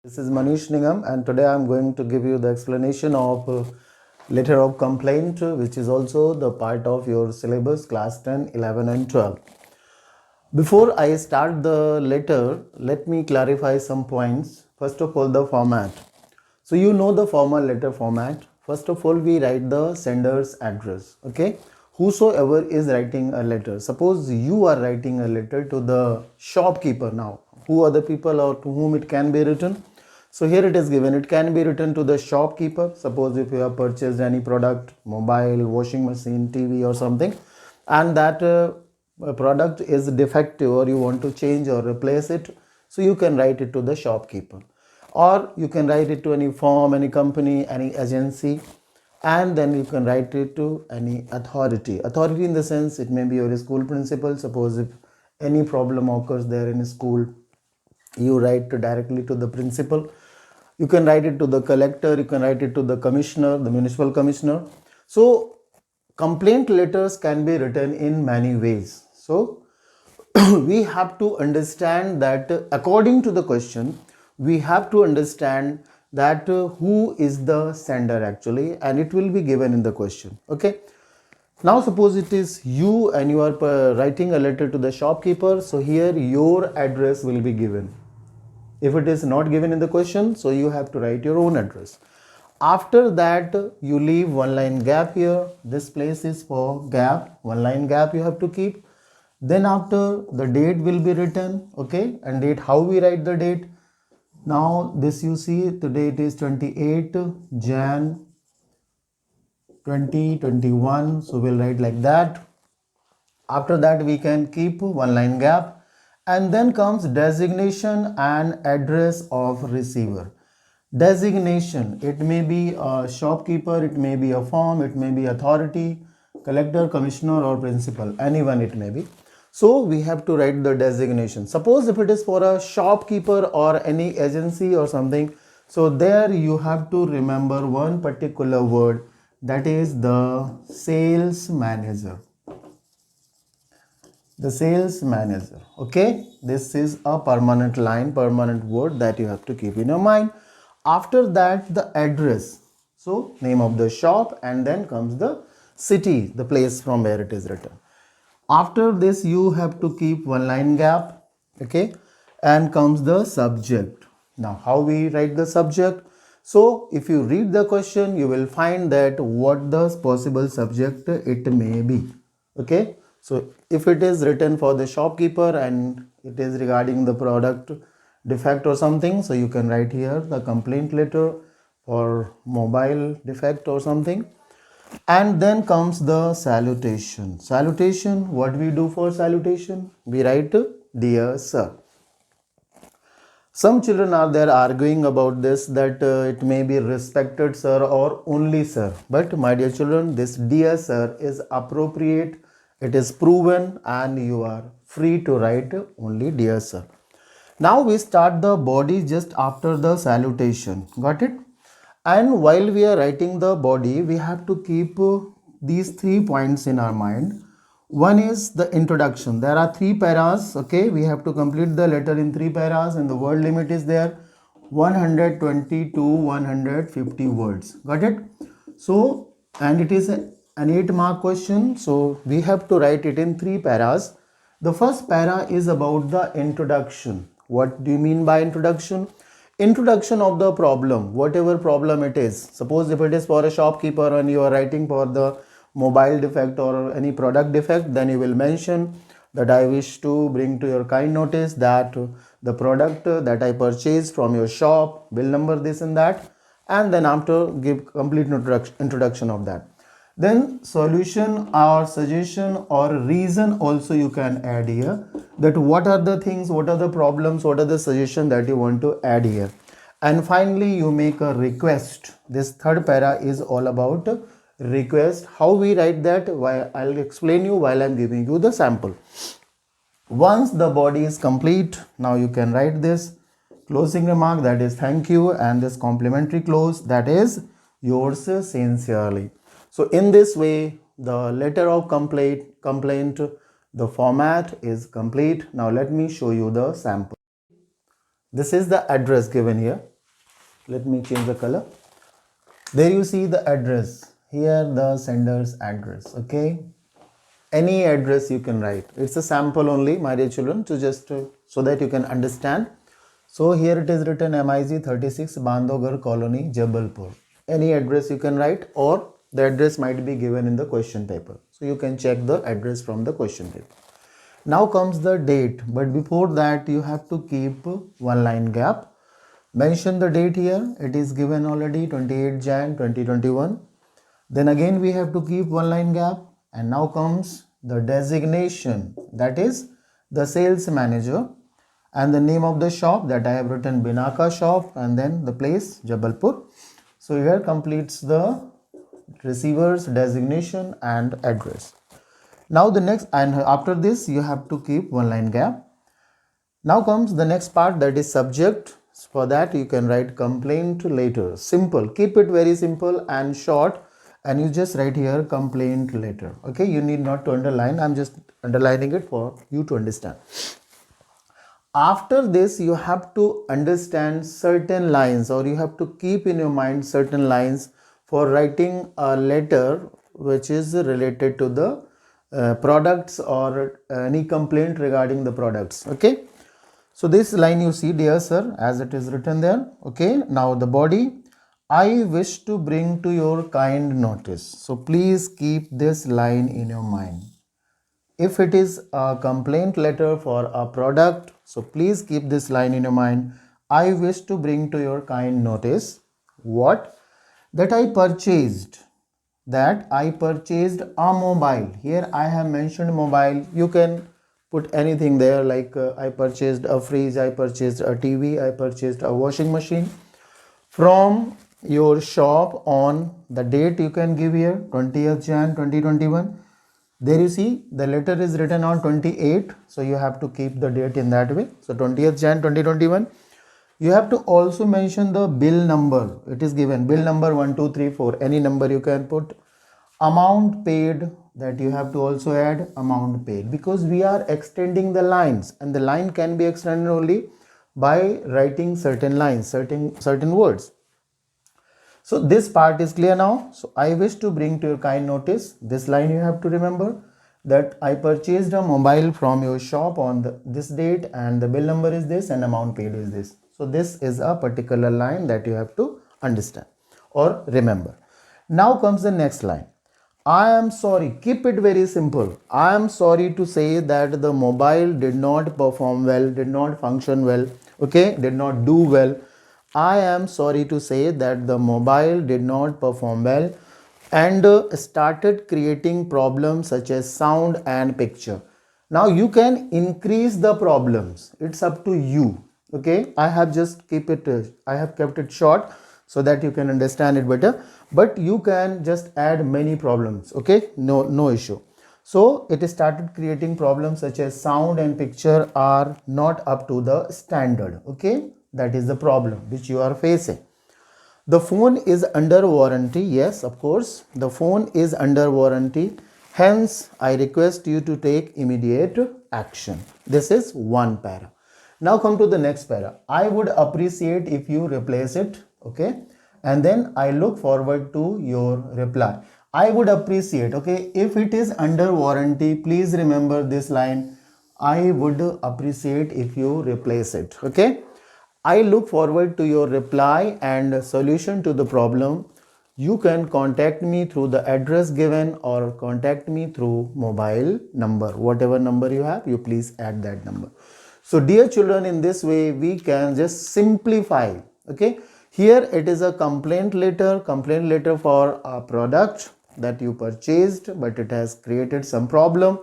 This is Manish Nigam, and today I'm going to give you the explanation of letter of complaint, which is also the part of your syllabus class 10, 11 and 12. Before I start the letter, let me clarify some points. First of all, the format. So you know the formal letter format. First of all, we write the sender's address. Okay, whosoever is writing a letter, suppose you are writing a letter to the shopkeeper. Now who are the people or to whom it can be written? So here it is given, it can be written to the shopkeeper. Suppose if you have purchased any product, mobile, washing machine, TV or something, and that product is defective or you want to change or replace it, so you can write it to the shopkeeper, or you can write it to any firm, any company, any agency, and then you can write it to any authority in the sense it may be your school principal. Suppose if any problem occurs there in school, you write directly to the principal. You can write it to the collector, you can write it to the commissioner, the municipal commissioner. So complaint letters can be written in many ways. So we have to understand that according to the question, we have to understand that who is the sender actually, and it will be given in the question. Okay, now suppose it is you and you are writing a letter to the shopkeeper. So here your address will be given. If it is not given in the question, so you have to write your own address. After that, you leave one line gap here. This place is for gap, one line gap you have to keep. Then after, the date will be written. Okay, and date, how we write the date? Now this you see, the date is 28 Jan 2021. So we'll write like that. After that, we can keep one line gap, and then comes designation and address of receiver. Designation, it may be a shopkeeper, it may be a firm, it may be authority, collector, commissioner or principal, anyone it may be. So we have to write the designation. Suppose if it is for a shopkeeper or any agency or something, so there you have to remember one particular word, that is the sales manager. The sales manager. Okay, this is a permanent line, permanent word that you have to keep in your mind. After that, the address, so name of the shop, and then comes the city, the place from where it is written. After this, you have to keep one line gap. Okay, and comes the subject. Now how we write the subject? So if you read the question, you will find that what the possible subject it may be. Okay, so if it is written for the shopkeeper and it is regarding the product defect or something, so you can write here the complaint letter for mobile defect or something. And then comes the salutation. Salutation, what we do for salutation? We write dear sir. Some children are there arguing about this, that it may be respected sir or only sir. But my dear children, this dear sir is appropriate, it is proven, and you are free to write only dear sir. Now we start the body just after the salutation. Got it? And while we are writing the body, we have to keep these 3 points in our mind. One is the introduction. There are 3 paras. Okay, we have to complete the letter in 3 paras, and the word limit is there 120 to 150 words. Got it? So, and it is an 8-mark question, so we have to write it in 3 paras. The first para is about the introduction. What do you mean by introduction? Introduction of the problem, whatever problem it is. Suppose if it is for a shopkeeper and you are writing for the mobile defect or any product defect, then you will mention that I wish to bring to your kind notice that the product that I purchased from your shop, bill number this and that, and then after give complete introduction of that. Then solution or suggestion or reason also you can add here, that what are the things, what are the problems, what are the suggestion that you want to add here. And finally you make a request. This third para is all about request. How we write that, I'll explain you while I'm giving you the sample. Once the body is complete, now you can write this closing remark, that is thank you, and this complimentary close, that is yours sincerely. So in this way, the letter of complaint, the format is complete. Now let me show you the sample. This is the address given here. let me change the color. There you see the address. Here the sender's address. Okay. Any address you can write. It's a sample only, my dear children, to just so that you can understand. So here it is written MIG 36 Bandhogar Colony, Jabalpur. Any address you can write, or the address might be given in the question paper. So you can check the address from the question paper. Now comes the date, but before that you have to keep one line gap. Mention the date here. It is given already 28 Jan 2021. Then again we have to keep one line gap, and now comes the designation, that is the sales manager, and the name of the shop that I have written Binaka shop, and then the place Jabalpur. So here completes the receiver's designation and address. Now the next, and after this you have to keep one line gap. Now comes the next part, that is subject. For that you can write complaint letter. Simple, keep it very simple and short, and you just write here complaint letter. Okay, you need not to underline, I'm just underlining it for you to understand. After this you have to understand certain lines, or you have to keep in your mind certain lines for writing a letter which is related to the products, or any complaint regarding the products. Okay, so this line you see, dear sir, as it is written there. Okay, now the body, I wish to bring to your kind notice. So please keep this line in your mind. If it is a complaint letter for a product, so please keep this line in your mind. I wish to bring to your kind notice what? That I purchased a mobile. Here I have mentioned mobile. You can put anything there, like I purchased a fridge, I purchased a TV, I purchased a washing machine from your shop on the date you can give here 20th Jan 2021. There you see the letter is written on 28, so you have to keep the date in that way. So 20th Jan 2021. You have to also mention the bill number. It is given bill number 1234, any number you can put. Amount paid, that you have to also add amount paid, because we are extending the lines, and the line can be extended only by writing certain lines, certain words. So this part is clear now. So I wish to bring to your kind notice, this line you have to remember, that I purchased a mobile from your shop on this date, and the bill number is this and amount paid is this. So this is a particular line that you have to understand or remember. Now comes the next line. I am sorry, keep it very simple. I am sorry to say that the mobile did not perform well, did not function well, okay, did not do well. I am sorry to say that the mobile did not perform well and started creating problems such as sound and picture. Now you can increase the problems. It's up to you. Okay, I have just I have kept it short so that you can understand it better, but you can just add many problems. Okay, no issue. So it started creating problems such as sound and picture are not up to the standard. Okay, that is the problem which you are facing. The phone is under warranty. Yes, of course, the phone is under warranty. Hence, I request you to take immediate action. This is one para. Now come to the next para. I would appreciate if you replace it. Okay. And then I look forward to your reply. I would appreciate. Okay. If it is under warranty, please remember this line. I would appreciate if you replace it. Okay. I look forward to your reply and solution to the problem. You can contact me through the address given or contact me through mobile number. Whatever number you have, you please add that number. So dear children, in this way we can just simplify. Okay. Here it is a complaint letter for a product that you purchased, but it has created some problem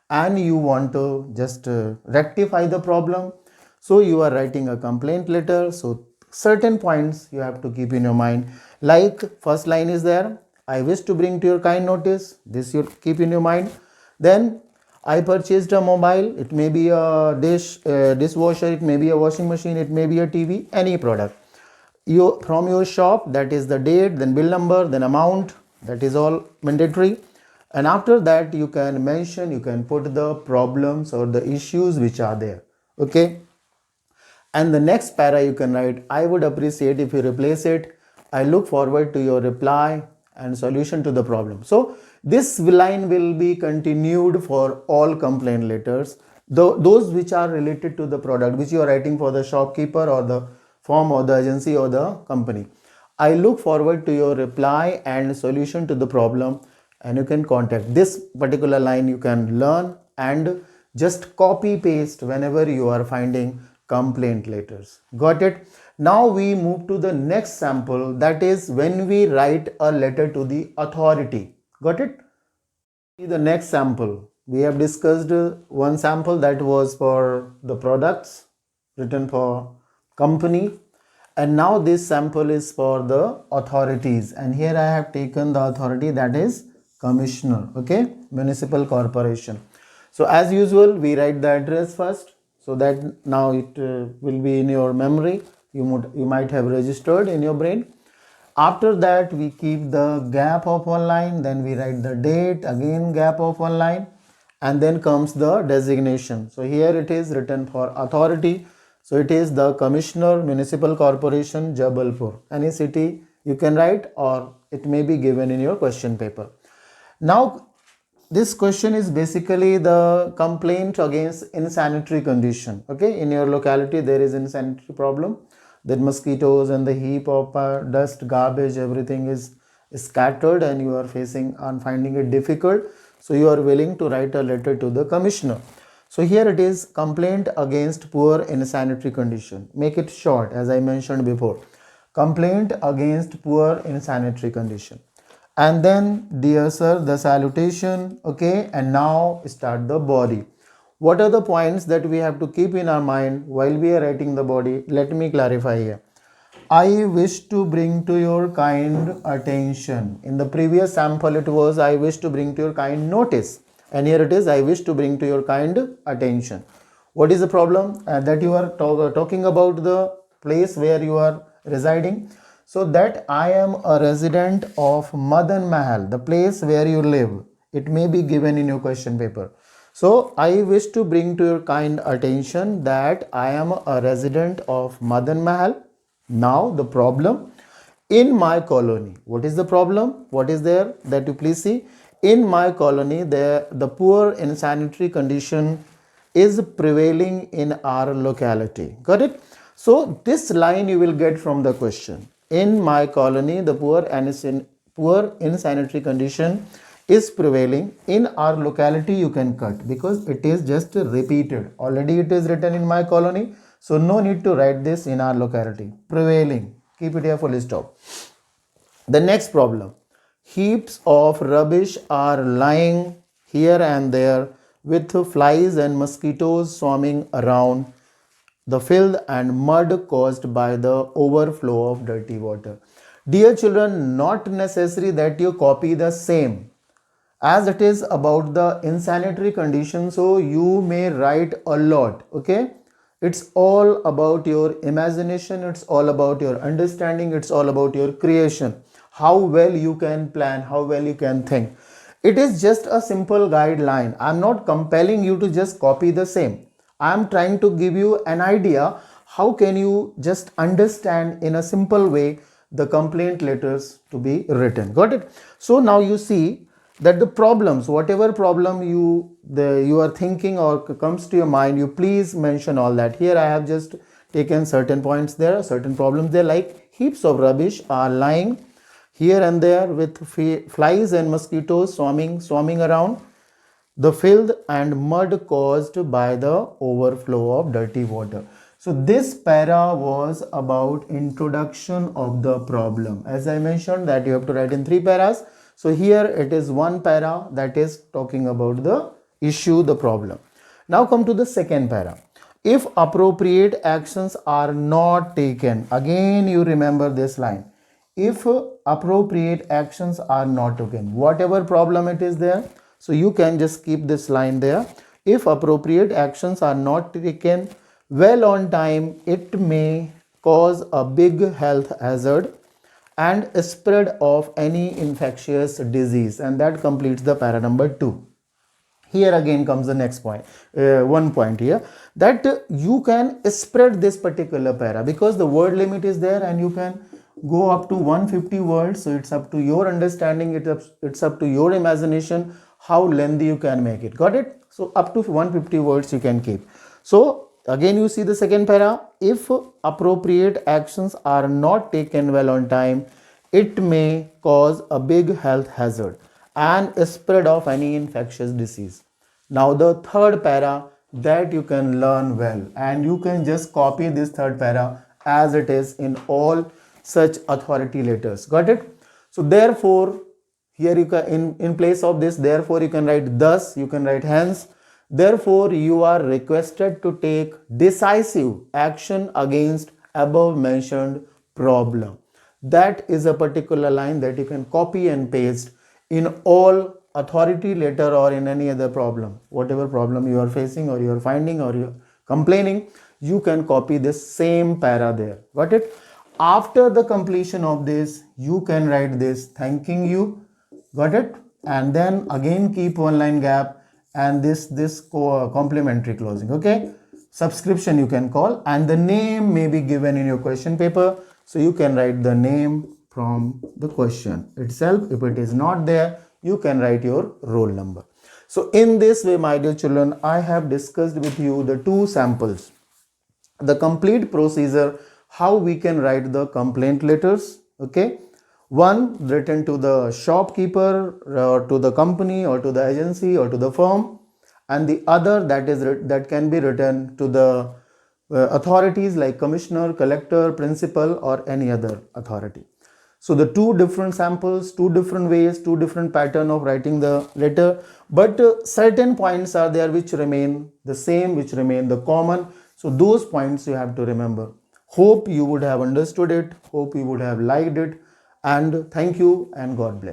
and you want to just rectify the problem. So you are writing a complaint letter. So certain points you have to keep in your mind. Like first line is there. I wish to bring to your kind notice. This you keep in your mind. Then I purchased a mobile. It may be a dishwasher. It may be a washing machine. It may be a TV. Any product. From your shop. That is the date. Then bill number. Then amount. That is all mandatory. And after that you can mention. You can put the problems or the issues which are there. Okay. And the next para you can write, I would appreciate if you replace it. I look forward to your reply and solution to the problem. So this line will be continued for all complaint letters, those which are related to the product which you are writing for the shopkeeper or the firm or the agency or the company. I look forward to your reply and solution to the problem, and you can contact. This particular line you can learn and just copy paste whenever you are finding complaint letters. Got it? Now we move to the next sample, that is when we write a letter to the authority. Got it? The next sample. We have discussed one sample that was for the products written for company, and now this sample is for the authorities, and here I have taken the authority, that is commissioner. Okay, municipal corporation. So as usual we write the address first, so that now it will be in your memory. You might have registered in your brain. After that we keep the gap of one line, then we write the date, again gap of one line, and then comes the designation. So here it is written for authority, so it is the Commissioner Municipal Corporation Jabalpur. Any city you can write, or it may be given in your question paper. Now this question is basically the complaint against insanitary condition. Okay, in your locality there is insanitary problem, that mosquitoes and the heap of dust, garbage, everything is scattered, and you are facing and finding it difficult, so you are willing to write a letter to the commissioner. So here it is, complaint against poor insanitary condition. Make it short, as I mentioned before, complaint against poor insanitary condition. And then, dear sir, the salutation. Okay, and now start the body. What are the points that we have to keep in our mind while we are writing the body? Let me clarify here. I wish to bring to your kind attention. In the previous sample it was, I wish to bring to your kind notice, and here it is, I wish to bring to your kind attention. What is the problem? That you are talking about the place where you are residing. So that I am a resident of Madan Mahal, the place where you live. It may be given in your question paper. So I wish to bring to your kind attention that I am a resident of Madan Mahal. Now the problem, in my colony. What is the problem? What is there? That you please see. In my colony, the poor insanitary condition is prevailing in our locality. Got it? So this line you will get from the question. In my colony, the poor insanitary condition is prevailing. In our locality you can cut, because it is just repeated. Already it is written in my colony, so no need to write this in our locality. Prevailing. Keep it here, full stop. The next problem. Heaps of rubbish are lying here and there, with flies and mosquitoes swarming around, the filth and mud caused by the overflow of dirty water. Dear children, not necessary that you copy the same, as it is about the insanitary condition, so you may write a lot. Okay, it's all about your imagination, it's all about your understanding, it's all about your creation, how well you can plan, how well you can think. It is just a simple guideline. I'm not compelling you to just copy the same. I'm trying to give you an idea how can you just understand in a simple way the complaint letters to be written. Got it? So now you see that the problems, whatever problem you are thinking or comes to your mind, you please mention all that. Here I have just taken certain points. There are certain problems there, like heaps of rubbish are lying here and there, with flies and mosquitoes swarming around, the filth and mud caused by the overflow of dirty water. So this para was about introduction of the problem. As I mentioned that you have to write in 3 paras. So here it is one para that is talking about the issue, the problem. Now come to the second para. If appropriate actions are not taken, again you remember this line. If appropriate actions are not taken, whatever problem it is there, so you can just keep this line there. If appropriate actions are not taken well on time, it may cause a big health hazard and spread of any infectious disease. And that completes the para number 2. Here again comes the next point, one point here, that you can spread this particular para because the word limit is there and you can go up to 150 words. So it's up to your understanding, it's up to your imagination how lengthy you can make it. Got it? So up to 150 words you can keep. So again you see the second para, if appropriate actions are not taken well on time, it may cause a big health hazard and spread of any infectious disease. Now the third para that you can learn well, and you can just copy this third para as it is in all such authority letters. Got it? So therefore here you can in place of this, therefore you can write thus, you can write hence. Therefore you are requested to take decisive action against above mentioned problem. That is a particular line that you can copy and paste in all authority letter or in any other problem. Whatever problem you are facing or you are finding or you are complaining, you can copy this same para there. Got it? After the completion of this, you can write this thanking you. Got it? And then again keep one line gap and this complementary closing. Okay? Subscription you can call, and the name may be given in your question paper. So you can write the name from the question itself. If it is not there, you can write your roll number. So in this way, my dear children, I have discussed with you the two samples, the complete procedure, how we can write the complaint letters. Okay, one written to the shopkeeper or to the company or to the agency or to the firm, and the other that can be written to the authorities like commissioner, collector, principal, or any other authority. So the two different samples, two different ways, two different pattern of writing the letter, but certain points are there which remain the same, which remain the common. So those points you have to remember. Hope you would have understood it, hope you would have liked it, and thank you and God bless.